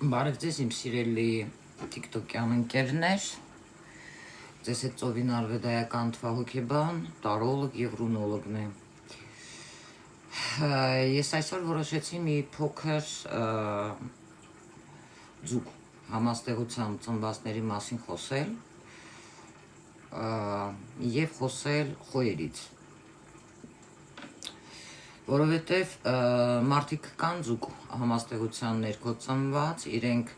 Բարև ձեզ իմ սիրելի TikTok-յան ընկերներ, ձեզ հետ Ծովին արվեդայական թվահոգեբան, տարոլոգ և ռունոլոգն է։ Ես այսօր որոշեցի մի փոքր ձուկ համաստեղության ծնվածների մասին խոսել և խոսել խոյերից, որովհետև մարդիկ կան ձուկ համաստեղության ներքո ծնված, իրենք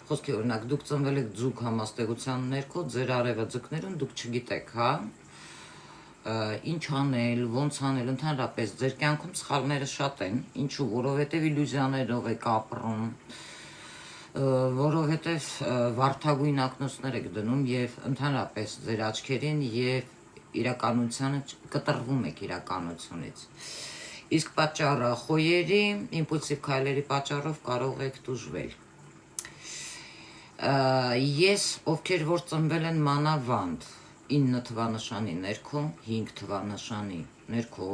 խոսքի օրինակ դուք ծնվել եք ձուկ համաստեղության ներքո, ձեր արևը ձկներում դուք չգիտեք, հա, ինչ անել, ոնց անել, ընդհանրապես ձեր կյանքում սխալները շատ են, ինչու, որովհետև իլյուզիաներով եք ապրում, որովհետև վարդագույն ակնոցներ եք դնում և ընդհանրապես ձեր աչքերին և իրականությանը կտրվում եք իրականությունից։ Իսկ պատճառը խոյերի, իմպուլսիվ քայլերի պատճառով կարող եք տուժվել։ Ես, ովքեր որ ծնվել են մանավանդ 9 թվանշանի ներքո, 5 թվանշանի ներքո,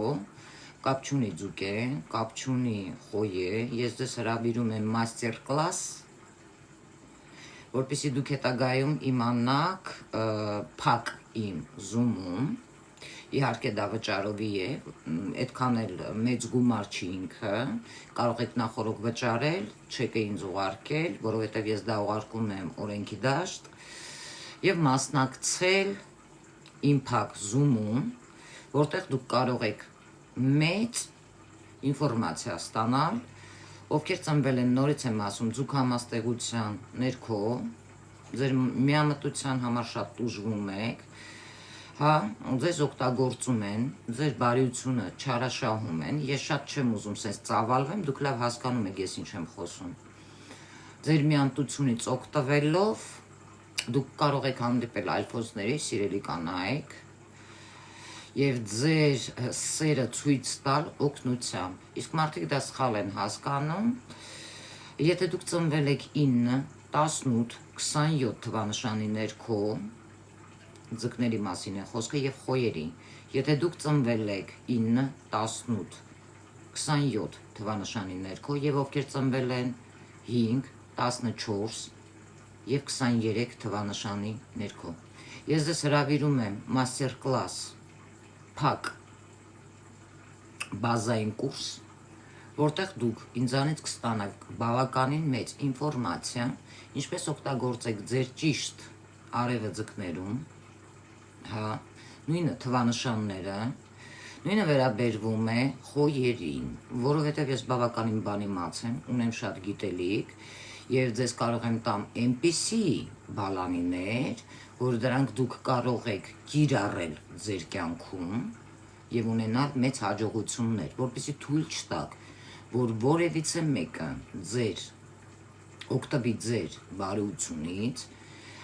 կապ չունի ձուկ է, կապ չունի խոյ է, ես ձեզ հրավիրում եմ մաստեր կլաս, որպեսզի դուք հետագայում իմանաք փակ իմ Zoom-ում, իհարկե դա վճարովի է, այդքան էլ մեծ գումար չի ինքը, կարող եք նախորդ վճարել, չեկը ինձ ուղարկել, որովհետև ես դա ուղարկում եմ օրենքի դաշտ, և մասնակցել իմ փակ Zoom-ում, որտեղ դուք կարող եք մեծ ինֆորմացիա ստանալ, ովքեր ծնվել են, նորից եմ ասում, ձուկ համաստեղության ներքո, ձեր միամտության համար շատ տուժվում եք, հա, ձեզ օգտագործում են, ձեր բարիությունը չարաշահում են, ես շատ չեմ ուզում սենց ծավալվեմ, դուք լավ հասկանում եք ես ինչ եմ խոսում։ Ձեր միամտությունից օգտվելով, դուք կարող եք հանդիպել ալֆոսների, սիրելի կանայք, և ձեր սերը ցույց տալ օգնությամբ, իսկ մարդիկ դա սխալ են հասկանում, եթե դուք ծնվել եք 9, 18, 27 թվանշանի ներքո, ձկների մասին է խոսքը և խոյերի, եթե դուք ծնվել եք 9, 18, 27 թվանշանի ներքո և ովքեր ծնվել են 5, 14 և 23 թվանշանի ներքո, ես ձեզ հրավիրում եմ մաստեր կլաս, փակ բազային կուրս, որտեղ դուք ինձանից կստանաք բավականին մեծ ինֆորմացիա, ինչպես օգտագործեք ձեր ճիշտ արևը ձկներում, հա, նույնը թվանշանները, նույնը վերաբերվում է խոյերին, որովհետև ես բավականին բանիմաց եմ, ունեմ շատ գիտելիք, և ձեզ կարող եմ տամ այնպիսի բալանիներ, որ դրանք դուք կարող եք կիրառել ձեր կյանքում և ունենալ մեծ հաջողություններ, որպեսզի թույլ չտաք, որ որևիցե մեկը ձեր օգտվի ձեր բարիությունից,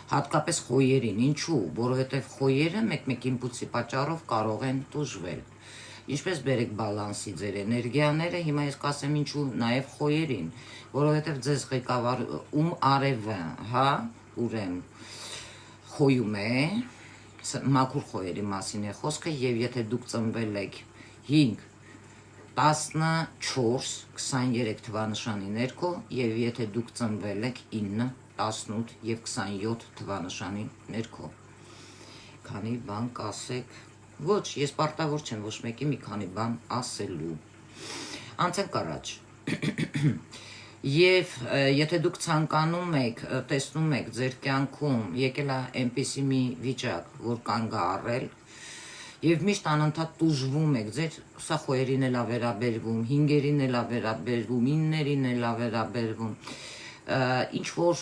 հատկապես խոյերին, ինչու, որովհետև խոյերը մեկ-մեկ իմպուլսի պատճառով կարող են տուժվել, ինչպես բերեք բալանսի ձեր էներգիաները, հիմա ես կասեմ ինչու նաև խոյերին, որովհետև ձեզ ղեկավար ում արևը, հա, ուրեմն խոյում է, մաքուր խոյերի մասին է խոսքը, և եթե դուք ծնվել եք 5, 14, 23 թվանշանի ներքո, և եթե դուք ծնվել եք 9, 18 և 27 թվանշանի ներքո, քանի բան կասեք, ոչ, ես պարտավոր չեմ ոչ մեկի մի քանի բան ասելու, անցենք առաջ, և եթե դուք ցանկանում եք, տեսնում եք ձեր կյանքում եկել է այնպիսի մի վիճակ, որ կանգ է առել, և միշտ անընդհատ տուժվում եք, ձեր սա խոյերին էլ է վերաբերվում, 5-երին էլ է վերաբերվում, 9-երին էլ է վերաբերվում, ինչ-որ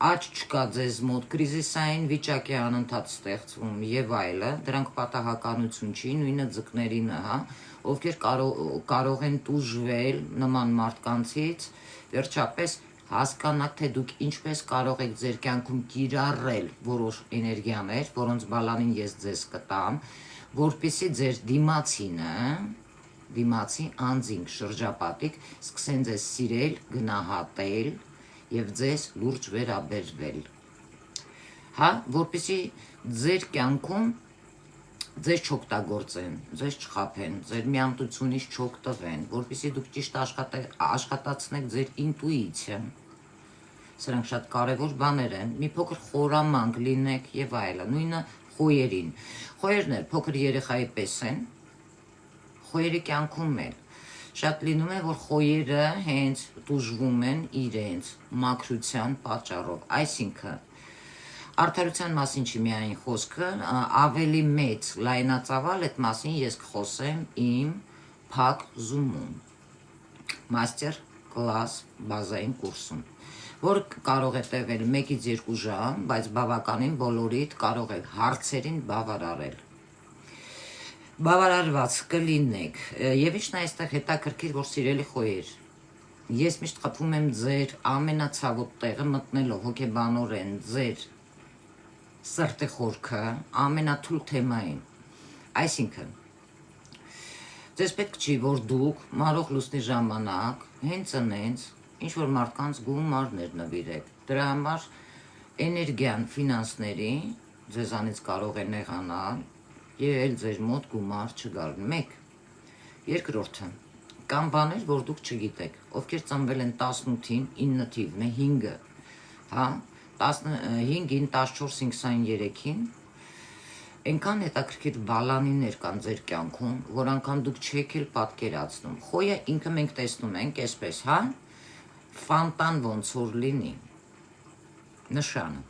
աճ չկա ձեզ մոտ, կրիզիսային վիճակ է անընդհատ ստեղծվում և այլը, դրանք պատահականություն չի, նույնը ձկներինը, հա, ովքեր կարող են տուժվել նման մարդկանցից, վերջապես հասկանաք, թե դուք ինչպես կարող եք ձեր կյանքում կիրառել որոշ էներգիաներ, որոնց բալանին ես ձեզ կտամ, որպեսզի ձեր դիմացի անձինք շրջապատիկ սկսեն ձեզ սիրել, գնահատել և ձեզ լուրջ վերաբերվել, հա, որպեսզի ձեր կյանքում ձեզ չօգտագործեն, ձեզ չխաբեն, ձեր միամտությունից չօգտվեն, որպեսզի դուք ճիշտ աշխատացնեք ձեր ինտուիցիան, Սրանք շատ կարևոր բաներ են, մի փոքր խորամանկ լինեք եւ այլն, նույնը խոյերին։ Խոյերն էլ փոքր երեխայի պես են, խոյերի կյանքում էլ շատ լինում է, որ խոյերը հենց տուժվում են իրենց մաքրության պատճառով, այսինքն արդարության մասին չի միայն խոսքը, ավելի մեծ լայնածավալ այդ մասին ես կխոսեմ իմ փակ Zoom-ում, master class բազային կուրսում, որ կարող է տևել 1-ից 2 ժամ, բայց բավականին բոլորիդ կարող եք հարցերին բավարարել։ Բավարարված կլինեք, եւ ինչն է այստեղ հետաքրքիր, որ սիրելի խոյեր, ես միշտ խփում եմ ձեր ամենացավոտ տեղը մտնելով հոգեբանորեն ձեր սրտի խորքը ամենաթույլ թեմային, այսինքն ձեզ պետք չի, որ դուք մարող լուսնի ժամանակ հենց ընենց ինչ-որ մարդկանց գումարներ նվիրեք, դրա համար էներգիան ֆինանսների ձեզանից կարող է նեղանալ եւ էլ ձեր մոտ գումար չգալ, 1, երկրորդը, կամ բաներ, որ դուք չգիտեք, ովքեր ծնվել են 18-ին, 9 թիվն է 5-ը, հա, 15-ին, 14-ին, 23-ին, այնքան հետաքրքիր բալանիներ կան ձեր կյանքում, որ անգամ դուք չեք էլ պատկերացնում։ Խոյը ինքը մենք տեսնում ենք այսպես, հա, ֆանտան ոնց որ լինի, նշանը։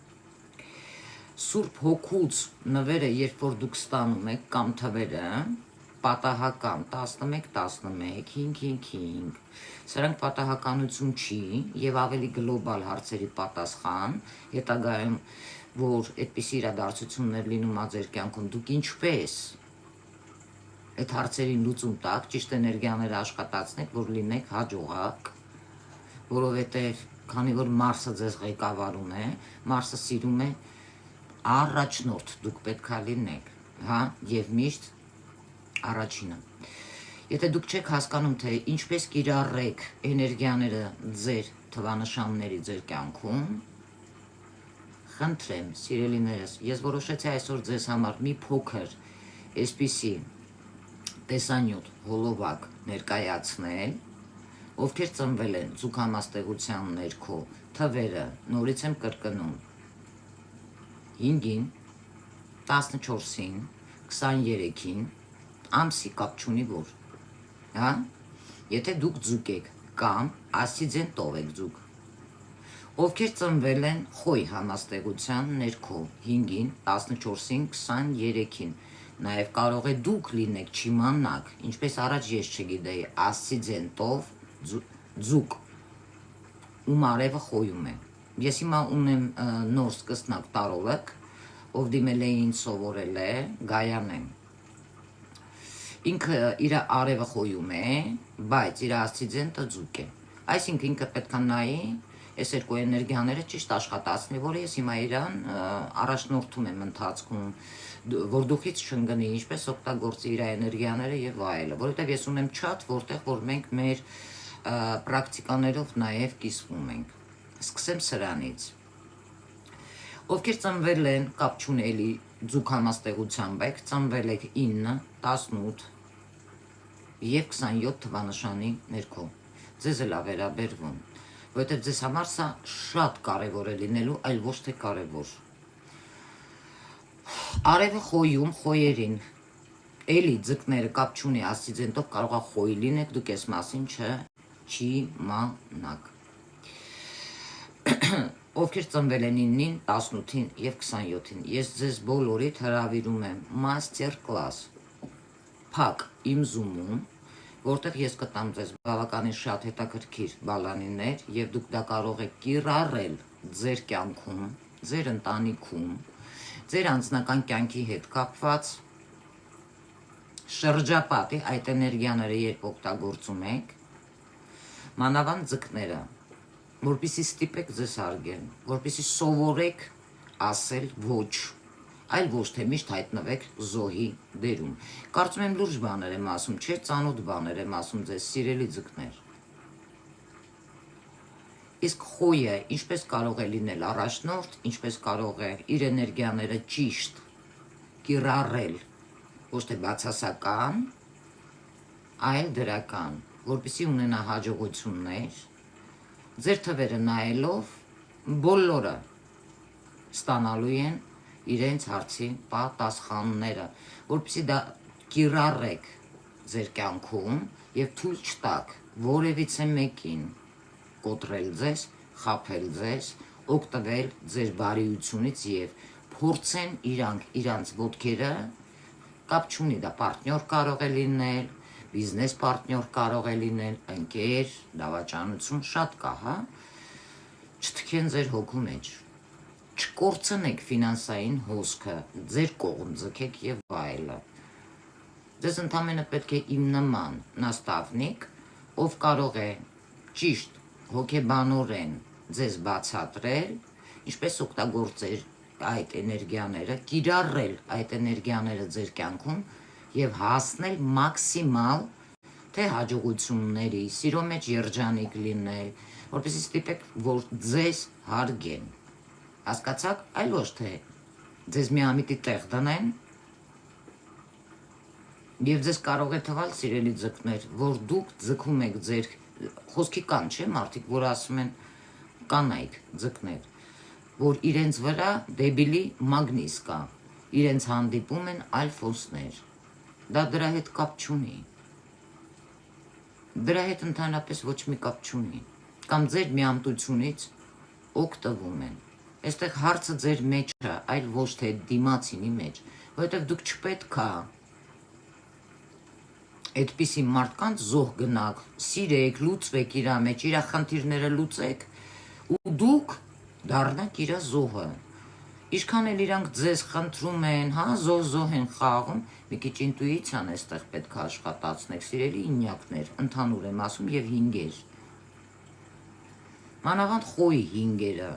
Սուրբ հոգուց նվերը, երբ որ դուք ստանում եք, կամ թվերը, պատահական 11, 11, 5, 5, 5, սրանք պատահականություն չի եւ ավելի գլոբալ հարցերի պատասխան, հետագայում, որ այդպիսի իրադարձություններ լինում է ձեր կյանքում, դուք ինչպես այդ հարցերին լուծում տակ, ճիշտ էներգիաները աշխատացնեք, որ լինեք հաջողակ, որովհետեւ քանի որ Մարսը ձեզ ղեկավարում է, Մարսը սիրում է առաջնորդ դուք պետքա լինեք, հա, եւ միշտ առաջինը։ Եթե դուք չեք հասկանում, թե ինչպես կիրառեք էներգիաները ձեր թվանշանների ձեր կյանքում, խնդրեմ, սիրելիներս, ես որոշեցի այսօր ձեզ համար մի փոքր այսպիսի տեսանյութ հոլովակ ներկայացնել, ովքեր ծնվել են ձուկամաստեղության ներքո, թվերը նորից եմ կրկնում, 5-ին, 14-ին, 23-ին, ամսի կապ չունի որ, հա, եթե դուք ձուկ եք կամ ասիձենտով եք ձուկ, ովքեր ծնվել են խոյ համաստեղության ներքո, 5-ին, 14-ին, 23-ին, նաև կարող է դուք լինեք չիմանաք, ինչպես առաջ ես չգիտեի, ասիձենտով ձուկ, ում արևը խոյում է, ես հիմա ունեմ նոր սկսնակ տարոլակ, ով դիմել է ինձ սովորել է, Գայանեն, ինքը իր արևը խոյում է, բայց իր ասիձենտը ձուկ է, այսինքն ինքը պետք է նայի, այս երկու էներգիաները ճիշտ աշխատացնի, որը ես հիմա իրան առաջնորդում եմ ընթացքում, որ դուխից չընկնի, ինչպես օգտագործի իր էներգիաները եւ այլը, որովհետեւ ես ունեմ չաթ, որտեղ որ մենք մեր պրակտիկաներով նաեւ կիսվում ենք։ Սկսեմ սրանից։ Ովքեր ծնվել են կապ չունելի ձուկ համաստեղությամբ եք, ծնվել եք 9, 18 եւ 27 թվանշանի ներքո, ձեզ էլ է վերաբերվում, որովհետեւ ձեզ համար սա շատ կարեւոր է լինելու, այլ ոչ թե կարեւոր։ Արևը խոյում խոյերին, էլի ձկները կապ չունի ասիձենտով կարող է խոյ լինեք, դուք այս մասին չիմանաք։ Ովքեր ծնվել են 9-ին, 18-ին եւ 27-ին, ես ձեզ բոլորիդ հրավիրում եմ master class, փակ իմ Zoom-ում, որտեղ ես կտամ ձեզ բավականին շատ հետաքրքիր բալանիներ եւ դուք դա կարող եք կիրառել ձեր կյանքում, ձեր ընտանիքում, ձեր անձնական կյանքի հետ կապված շրջապատի այդ էներգիաները երբ օգտագործում եք, մանավանդ ձկները, որպեսզի ստիպեք ձեզ հարգեն, որպեսզի սովորեք ասել ոչ, այլ ոչ թե միշտ հայտնվեք զոհի դերում։ Կարծում եմ լուրջ բաներ եմ ասում, չէ՞ ծանոթ բաներ եմ ասում ձեզ սիրելի ձկներ։ Իսկ խոյը ինչպես կարող է լինել առաջնորդ, ինչպես կարող է իր էներգիաները ճիշտ կիրառել, ոչ թե բացասական, այլ դրական, որպեսզի ունենա հաջողություններ, ձեր թվերը նայելով բոլորը ստանալու են իրենց հարցի պատասխանները, որպեսզի դա կիրառեք ձեր կյանքում եւ թույլ չտաք որևիցե մեկին կոտրել ձեզ, խաբել ձեզ, օգտվել ձեր բարիությունից եւ փորձեն իրանց ոտքերը, կապ չունի, դա պարտնյոր կարող է լինել, բիզնես պարտնյոր կարող է լինել, ընկեր, դավաճանություն շատ կա, հա, չթքեն ձեր հոգու մեջ, չկորցնեք ֆինանսային հոսքը, ձեր կողմ ձգեք եւ այլը։ Ձեզ ընդամենը պետք է իմ նման նաստավնիկ, ով կարող է ճիշտ հոգեբանորեն ձեզ բացատրել, ինչպես օգտագործել այդ էներգիաները, կիրառել այդ էներգիաները ձեր կյանքում եւ հասնել մաքսիմալ թե հաջողությունների, սիրո մեջ երջանիկ լինել, որպեսզի ստիպեք, որ ձեզ հարգեն։ Հասկացաք, այլ ոչ թե ձեզ միամիտի տեղ դնեն եւ ձեզ կարող է թվալ սիրելի ձկներ, որ դուք ձգում եք ձեր խոսքի կան, չէ՞, մարդիկ, որ ասում են կանայք, ձկներ, որ իրենց վրա դեբիլի մագնիս կա, իրենց հանդիպում են ալֆոսներ, դա դրա հետ կապ չունի, դրա հետ ընդհանրապես ոչ մի կապ չունի, կամ ձեր միամտությունից օգտվում են, այստեղ հարցը ձեր մեջ է, այլ ոչ թե դիմացինի մեջ, որովհետև դուք չպետք է այդպիսի մարդկանց զոհ գնաք, սիրեք, լուծվեք իրա մեջ, իրա խնդիրները լուծեք ու դուք դառնաք իրա զոհը։ Ինչքան էլ իրանք ձեզ խնդրում են, հա, զոհ են խաղում, մի քիչ ինտուիցիան այստեղ պետք է աշխատացնեք, սիրելի ինյակներ, ընդհանուր եմ ասում եւ հինգեր։ Մանավանդ խոյի հինգերը,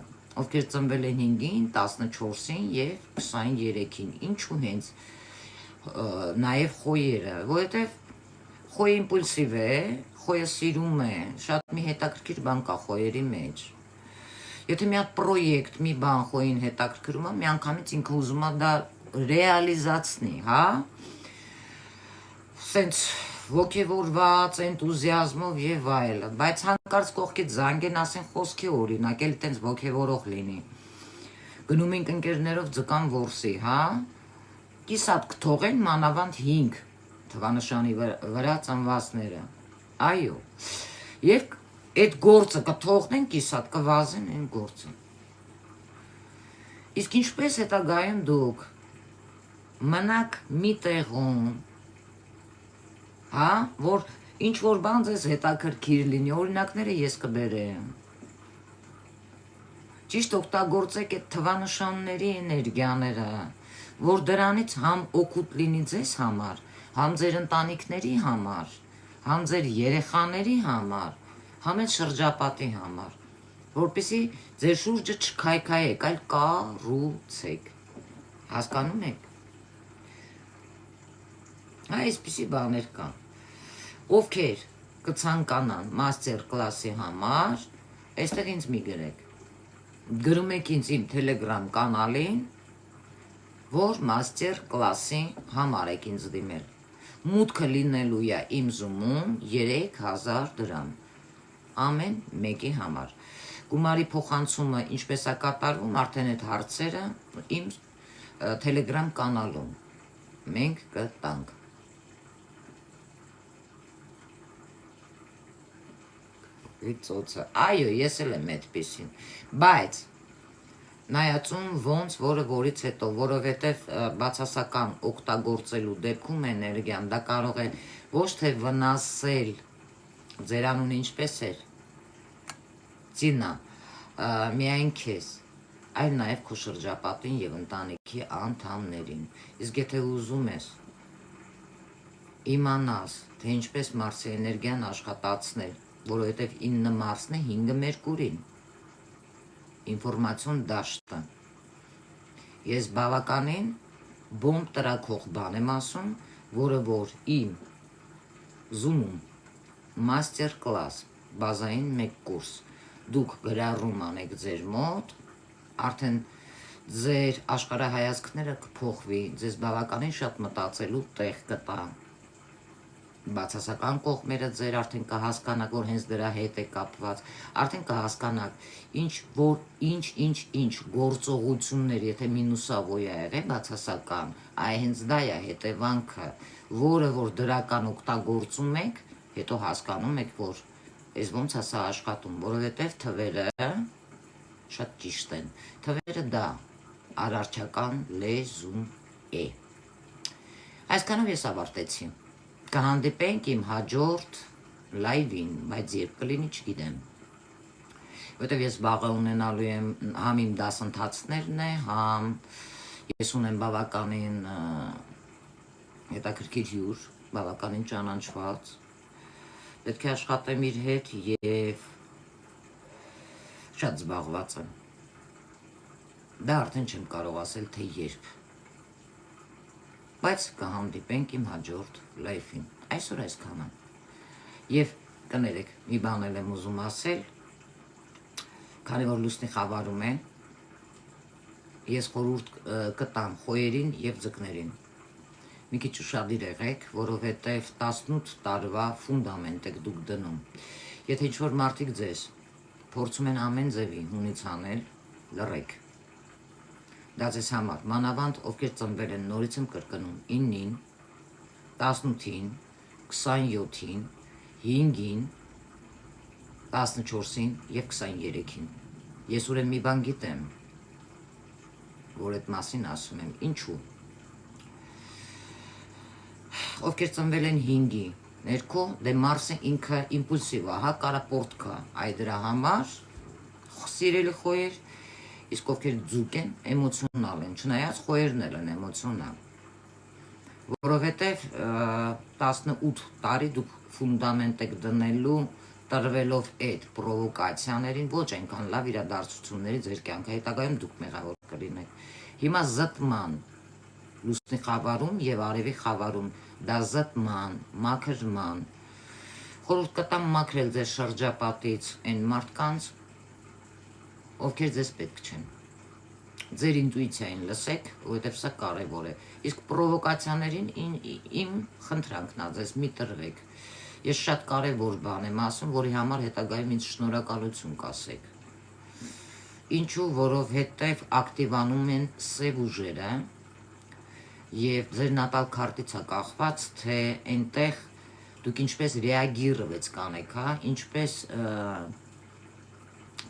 ովքեր ծնվել են 5-ին, 14-ին եւ 23-ին, ինչու հենց նաեւ խոյերը, որովհետեւ խոյը իմպուլսիվ է, խոյը սիրում է, շատ մի հետաքրքիր բան կա խոյերի մեջ։ Եթե մի հատ պրոյեկտ, մի բան խոյին հետաքրքրում է, մի անգամից ինքը ուզում է դա ռեալիզացնի, հա։ Սենց ոգևորված, էնտուզիազմով եւ այլը, բայց հանկարծ կողքից զանգեն, ասեն խոսքի օրինակ, էլ տենց ոգևորող լինի։ Գնում ենք ընկերներով ձկան որսի, հա։ Կիսատ կթողեն մանավանդ 5 թվանշանի վրա ծնվածները, այո, և այդ գործը կթողնեն կիսատ, կվազեն այն գործը։ Իսկ ինչպես հետագայում դուք մնաք մի տեղում, հա, որ ինչ-որ բան ձեզ հետաքրքիր լինի, օրինակները ես կբերեմ։ Ճիշտ օգտագործեք այդ թվանշանների էներգիաները, որ դրանից համ օգուտ լինի ձեզ համար, համ ձեր ընտանիքների համար, համ ձեր երեխաների համար, համ էլ շրջապատի համար, որպեսզի ձեր շուրջը չքայքայեք, այլ կառուցեք, հասկանում եք։ Այսպիսի բաներ կան, ովքեր կցանկանան մաստեր կլասի համար, այստեղ ինձ մի գրեք, գրում եք ինձ իմ թելեգրամ կանալին, որ մաստեր կլասի համար եք ինձ դիմել, մուտքը լինելու է իմ զումում 3000 դրամ, ամեն մեկի համար, գումարի փոխանցումը ինչպես է կատարվում, արդեն այդ հարցերը իմ թելեգրամ կանալում, մենք կտանք։ Այո, ես էլ եմ այդպիսին, բայց նայածում ոնց որը որից հետո, որովհետև բացասական օգտագործելու դեպքում էներգիան, դա կարող է ոչ թե վնասել, ձեր անունը ինչպես էր, Ծինա, միայն քեզ, այլ նաև քո շրջապատին եւ ընտանիքի անդամներին, իսկ եթե ուզում ես իմանաս, թե ինչպես Մարսի էներգիան աշխատացնել, որովհետև 9 Մարսն է 5 Մերկուրին, ինֆորմացիոն դաշտը, ես բավականին բոմբ տրաքող բան եմ ասում, որը որ իմ զումում մաստեր կլաս, բազային 1 կուրս, դուք գրառում անեք ձեր մոտ, արդեն ձեր աշխարհայացքները կփոխվի, ձեզ բավականին շատ մտածելու տեղ կտա։ բացասական կողմերը ձեր արդեն կհասկանաք, որ հենց դրա հետ է կապված, արդեն կհասկանաք ինչ գործողություններ, եթե մինուսավոր է եղել բացասական, այ հենց դա է հետևանքը, որը որ դրական օգտագործում եք, հետո հասկանում եք, որ ես ոնց է սա աշխատում, որովհետև թվերը շատ ճիշտ են, թվերը դա արարչական լեզուն է։ Այսքանով ես ավարտեցի։ Կհանդիպենք իմ հաջորդ լայվին, բայց երբ կլինի չգիտեմ։ Որտեվ ես վաղը ունենալու եմ համ իմ դասընթացներն է, համ ես ունեմ բավականին հետաքրքիր հյուր, բավականին ճանաչված։ Պետք է աշխատեմ իր հետ եւ շատ զբաղված եմ։ Դա արդեն չեմ կարող ասել, թե երբ։ Բայց կհանդիպենք իմ հաջորդ լայվին, այսօր այսքանը։ Եվ կներեք, մի բան եմ ուզում ասել, քանի որ լուսնի խավարում է, ես խորհուրդ կտամ խոյերին եւ ձկներին։ Մի քիչ ուշադիր եղեք, որովհետեւ 18 տարվա ֆունդամենտ եք դուք դնում։ Եթե ինչ-որ մարդիկ ձեզ փորձում են ամեն ձևի հունից անել, լռեք։ Դա ձեզ համար, մանավանդ ովքեր ծնվել են, նորից եմ կրկնում, 9-ին, 18-ին, 27-ին, 5-ին, 14-ին և 23-ին։ Ես ուրեմն մի բան գիտեմ, որ այդ մասին ասում եմ, ինչու։ Ովքեր ծնվել են 5-ի ներքո, դե Մարսը ինքը իմպուլսիվ է, հա, կարապորտ կա, այ դրա համար, սիրելի խոյեր, իսկ ովքեր ձուկ են, էմոցիոնալ են, չնայած խոյերն են էմոցիոնալ, որովհետև 18 տարի դուք ֆունդամենտ եք դնելու տրվելով այդ պրովոկացիաներին, ոչ այնքան լավ իրադարձությունների ձեր կյանքը, հետագայում դուք մեղավոր կլինեք։ Հիմա զտման, լուսնի խավարում և արևի խավարում, դա զտման, մաքրման, խորհուրդ կտամ մաքրել ձեր շրջապատից այն մարդկանց, ովքեր ձեզ պետք չեն։ Ձեր ինտուիցիային լսեք, որովհետև սա կարևոր է։ Իսկ պրովոկացիաներին իմ խնդրանքն է, ձեզ մի տրվեք։ Ես շատ կարևոր բան եմ ասում, որի համար հետագայում ինձ շնորհակալություն կասեք։ Ինչու, որովհետև ակտիվանում են սև ուժերը եւ ձեր նատալ քարտից է կախված, թե այնտեղ դուք ինչպես ռեագիրվեց կանեք, հա, ինչպես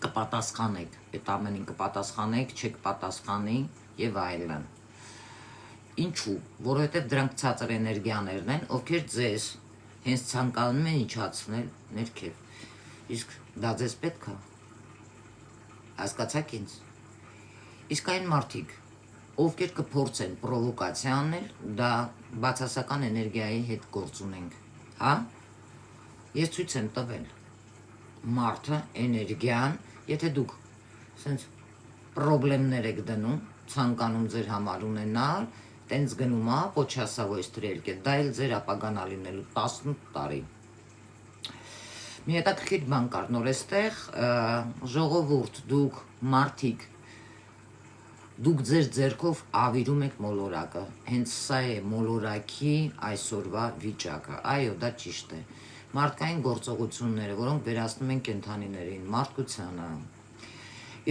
կպատասխանեք, այդ ամենին կպատասխանեք, չեք պատասխանի եւ այլն։ Ինչու, որովհետեւ դրանք ցածր էներգիաներն են, ովքեր ձեզ հենց ցանկանում են իջացնել ներքև։ Իսկ դա ձեզ պետք է։ Հասկացաք ինձ։ Իսկ այն մարդիկ, ովքեր կփորձեն պրովոկացիա անել, դա բացասական էներգիայի հետ գործ ունենք, հա։ Ես ցույց եմ տվել մարդը, էներգիան, եթե դուք սենց պրոբլեմներ եք դնում, ցանկանում ձեր համար ունենալ, տենց գնում է, պոչասավոյ ստրելք է, դա էլ ձեր ապագան ա լինելու 18 տարի։ Մի հետաքրքիր բան կար նոր էստեղ, ժողովուրդ, դուք մարդիկ, դուք ձեր ձեռքով ավիրում եք մոլորակը, հենց սա է մոլորակի այսօրվա վիճակը, այո, դա ճիշտ է։ Մարդկային գործողությունները, որոնք վերացնում են կենդանիներին, մարդկությանը,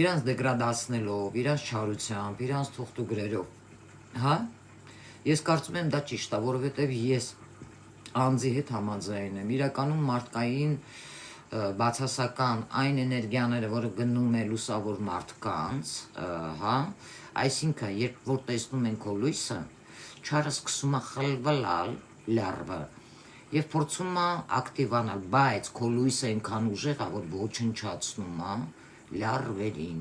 իրանց դեգրադացնելով, իրանց չարությամբ, իրանց թուղթուգրերով, հա, ես կարծում եմ դա ճիշտ է, որովհետև ես անձի հետ համաձայն եմ, իրականում մարդկային բացասական այն էներգիաները, որը գնում է լուսավոր մարդկանց, հա, այսինքն, երբ որ տեսնում են քո լույսը, չարը սկսում է խլվլալ, լարվը, եւ փորձում է ակտիվանալ, բայց քո լույսը այնքան ուժեղ է, որ ոչնչացնում է լարվերին։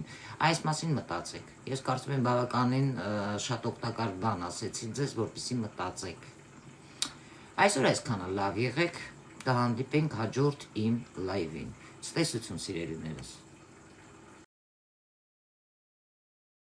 Այս մասին մտածեք։ Ես կարծում եմ բավականին շատ օգտակար բան ասեցի ձեզ, որպեսզի մտածեք։ Այսօր այսքանը լավ եղեք, կհանդիպենք հաջորդ իմ լայվին։ Ցտեսություն սիրելիներս։